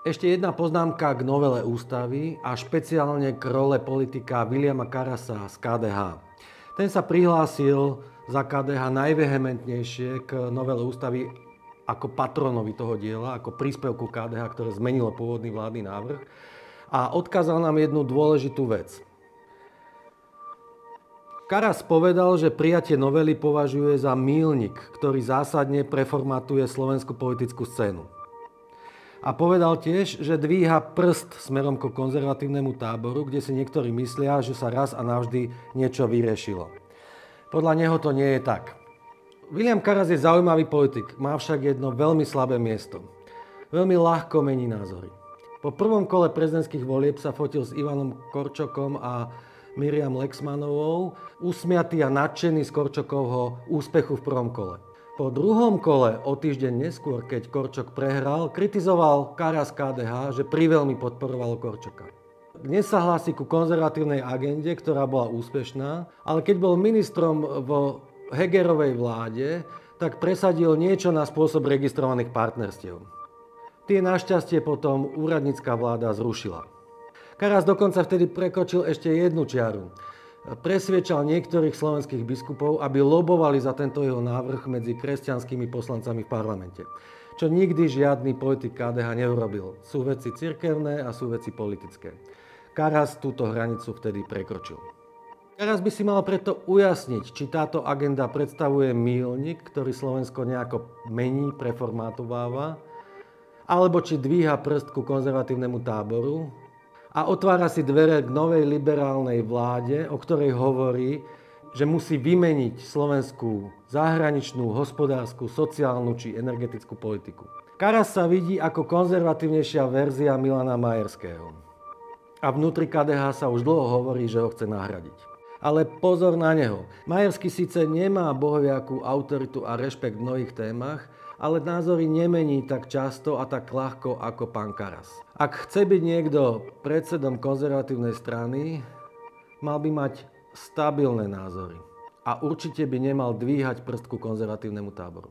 Ešte jedna poznámka k novele ústavy a špeciálne k role politika Viliama Karasa z KDH. Ten sa prihlásil za KDH najvehementnejšie k novele ústavy ako patronovi toho diela, ako príspevku KDH, ktoré zmenilo pôvodný vládny návrh. A odkázal nám jednu dôležitú vec. Karas povedal, že prijatie novely považuje za míľnik, ktorý zásadne preformatuje slovenskú politickú scénu. A povedal tiež, že dvíha prst smerom ku konzervatívnemu táboru, kde si niektorí myslia, že sa raz a navždy niečo vyriešilo. Podľa neho to nie je tak. Viliam Karas je zaujímavý politik, má však jedno veľmi slabé miesto. Veľmi ľahko mení názory. Po prvom kole prezidentských volieb sa fotil s Ivanom Korčokom a Miriam Lexmanovou, usmiatý a nadšený z Korčokovho úspechu v prvom kole. Po druhom kole, o týždeň neskôr, keď Korčok prehral, kritizoval Karas KDH, že priveľmi podporoval Korčoka. Dnes sa hlási ku konzervatívnej agende, ktorá bola úspešná, ale keď bol ministrom vo Hegerovej vláde, tak presadil niečo na spôsob registrovaných partnerstiev. Tie našťastie potom úradnícka vláda zrušila. Karas dokonca vtedy prekročil ešte jednu čiaru. Presviečal niektorých slovenských biskupov, aby lobovali za tento jeho návrh medzi kresťanskými poslancami v parlamente. Čo nikdy žiadny politik KDH neurobil. Sú veci cirkevné a sú veci politické. Karas túto hranicu vtedy prekročil. Karas by si mal preto ujasniť, či táto agenda predstavuje míľnik, ktorý Slovensko nejako mení, preformátováva, alebo či dvíha prst ku konzervatívnemu táboru a otvára si dvere k novej liberálnej vláde, o ktorej hovorí, že musí vymeniť slovenskú zahraničnú, hospodársku, sociálnu či energetickú politiku. Karas sa vidí ako konzervatívnejšia verzia Milana Majerského. A vnútri KDH sa už dlho hovorí, že ho chce nahradiť. Ale pozor na neho. Majerský síce nemá bohoviakú autoritu a rešpekt v mnohých témach, ale názory nemení tak často a tak ľahko ako pán Karas. Ak chce byť niekto predsedom konzervatívnej strany, mal by mať stabilné názory. A určite by nemal dvíhať prst ku konzervatívnemu táboru.